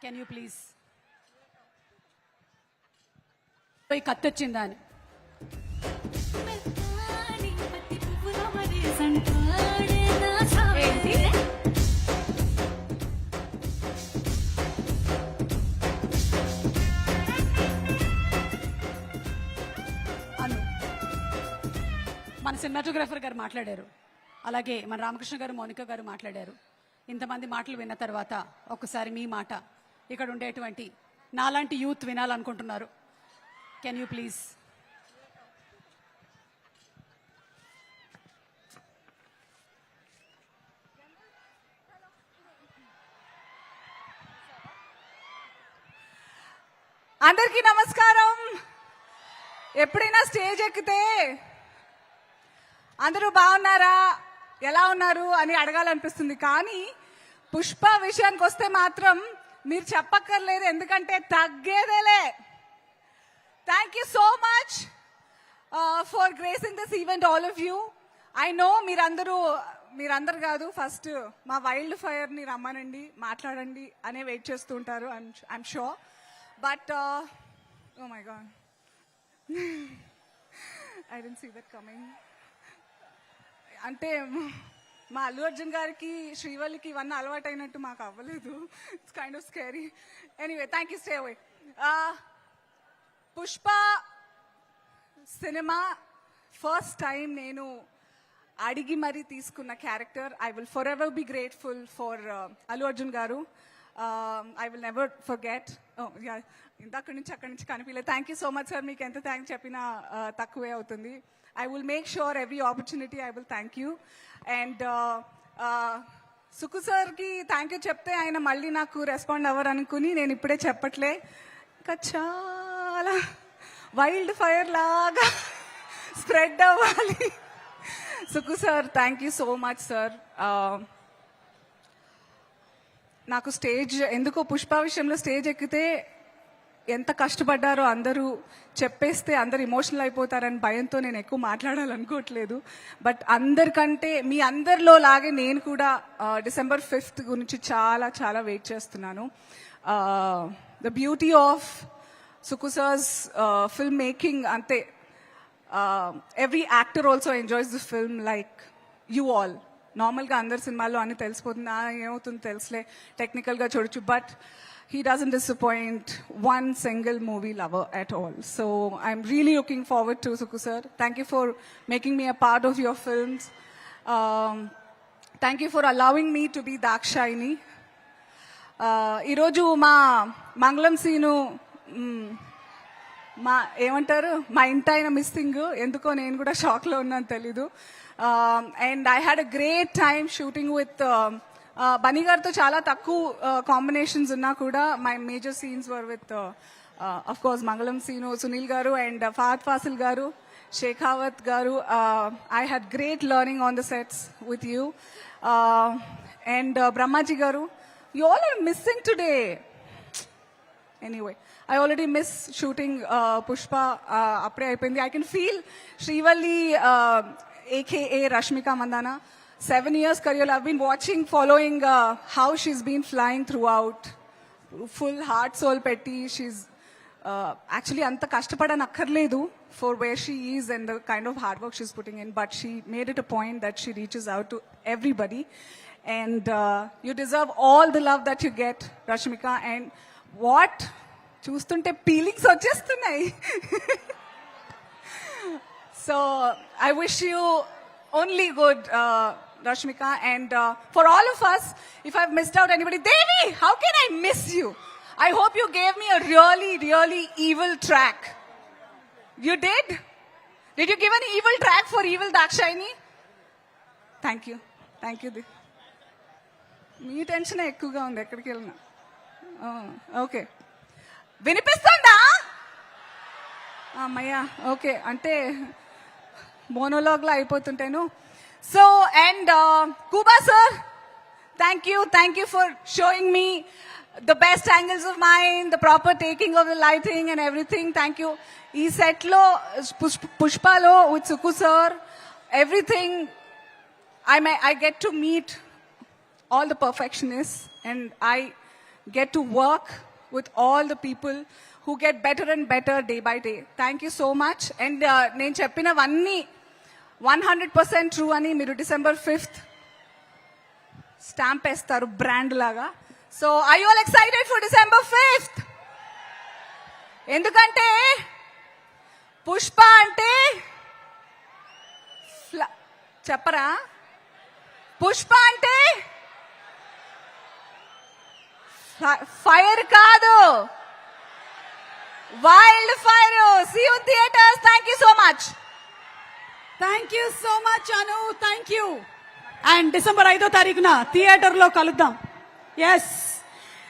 Can you please కత్తి వచ్చిందా అని ఏంటి అను మన సినిమాటోగ్రాఫర్ గారు మాట్లాడారు, అలాగే మన రామకృష్ణ గారు, మౌనిక గారు మాట్లాడారు. ఇంతమంది మాటలు విన్న తర్వాత ఒక్కసారి మీ మాట ఇక్కడ ఉండేటువంటి నాలాంటి యూత్ వినాలనుకుంటున్నారు. Can you please? అందరికీ నమస్కారం. ఎప్పుడైనా స్టేజ్ ఎక్కితే అందరూ బాగున్నారా, ఎలా ఉన్నారు అని అడగాలనిపిస్తుంది. కానీ పుష్ప విషయానికి వస్తే మాత్రం మీరు చెప్పక్కర్లేదు, ఎందుకంటే తగ్గేదేలే. Thank you so much for gracing this event all of you. I know మీరందరూ కాదు, ఫస్ట్ మా వైల్డ్ ఫైర్ని రమ్మనండి, మాట్లాడండి అనే వెయిట్ చేస్తూ ఉంటారు. I'm sure. But oh my god, I don't see that coming. అంటే మా అల్లు అర్జున్ గారికి, శ్రీవల్లికి ఇవన్నీ అలవాటు అయినట్టు మాకు అవ్వలేదు. It's kind of scary. Anyway, thank you. Stay away. Pushpa సినిమా ఫస్ట్ టైం నేను అడిగి మరీ తీసుకున్న character. I will forever be grateful for Allu Arjun garu. I will never forget. ఇంతక్కడి నుంచి అక్కడి నుంచి కనిపించలేదు. Thank you so much sir. మీకు ఎంత థ్యాంక్స్ చెప్పినా తక్కువే అవుతుంది. I will make sure every opportunity I will thank you. And Suku సార్కి థ్యాంక్ యూ చెప్తే ఆయన మళ్ళీ నాకు రెస్పాండ్ అవ్వరు అనుకుని నేను ఇప్పుడే చెప్పట్లే. ఇంకా చాలా వైల్డ్ ఫైర్ లాగా స్ప్రెడ్ అవ్వాలి. Suku sir, thank you so much sir. నాకు స్టేజ్ ఎందుకో పుష్ప విషయంలో స్టేజ్ ఎక్కితే ఎంత కష్టపడ్డారో అందరూ చెప్పేస్తే అందరు ఇమోషనల్ అయిపోతారని భయంతో నేను ఎక్కువ మాట్లాడాలనుకోవట్లేదు. బట్ అందరికంటే మీ అందరిలో లాగే నేను కూడా December 5th గురించి చాలా చాలా వెయిట్ చేస్తున్నాను. The beauty of Suku sir's film making అంతే. Every actor also enjoys the film like you all. నార్మల్గా అందరి సినిమాల్లో అన్ని తెలిసిపోతుంది, ఏమవుతుంది తెలుసులే, టెక్నికల్గా చూడొచ్చు. But he doesn't disappoint one single movie lover at all. So I'm really looking forward to Suku sir. Thank you for making me a part of your films. Thank you for allowing me to be Dakshayini. ఈరోజు మా మంగళం scene మా ఏమంటారు మా ఇంటాయన missing. ఎందుకో నేను కూడా షాక్లో ఉన్నాను తెలీదు. And I had a great time shooting with Bunny గారితో. చాలా తక్కువ కాంబినేషన్స్ ఉన్నా కూడా my major scenes were with of course Mangalam Seenu, Sunil garu and Fahadh Faasil garu, Shekhawat garu. I had great learning on the sets with you. And Brahmaji garu, you all are missing today. Anyway, I already miss shooting Pushpa. Apre అయిపోయింది. I can feel Srivalli, aka Rashmika Mandana. 7 years career. I've been watching, following how she's been flying throughout. Full heart, soul, petti. She's actually anta kashtapadanakkarledu for where she is and the kind of hard work she's putting in. But she made it a point that she reaches out to everybody. And you deserve all the love that you get, Rashmika. And what? చూస్తుంటే feelings వచ్చేస్తున్నాయి. So I wish you only good, Rashmika. And for all of us, if I've missed out anybody, Devi, how can I miss you? I hope you gave me a really, really evil track. You did? Did you give an evil track for evil Dakshayini? Thank you. Thank you. మీ tension ఎక్కువగా ఉంది ఎక్కడికి వెళ్ళినా. Okay, వినిపిస్తుందా అమ్మయ్యా? Okay, అంటే మోనోలాగ్లో అయిపోతుంటాను. So and Kuba sir, thank you for showing me the best angles of mine, the proper taking of the lighting and everything. Thank you. ఈ సెట్లో పుష్పలో with Suku sir, everything I get to meet all the perfectionists, and I get to work with all the people who get better and better day by day. Thank you so much. And నేను చెప్పినవన్నీ 100% true అని మీరు December 5th stamp వేస్తారు brand లాగా. So I you all excited for December 5th? ఎందుకంటే పుష్ప అంటే చెప్పరా? పుష్ప అంటే ఫైర్ కాదు, wild fire. See you theatres. Thank you so much. Thank you so much అను, థ్యాంక్ యూ. అండ్ December 5వ తారీఖున థియేటర్లో కలుద్దాం. ఎస్.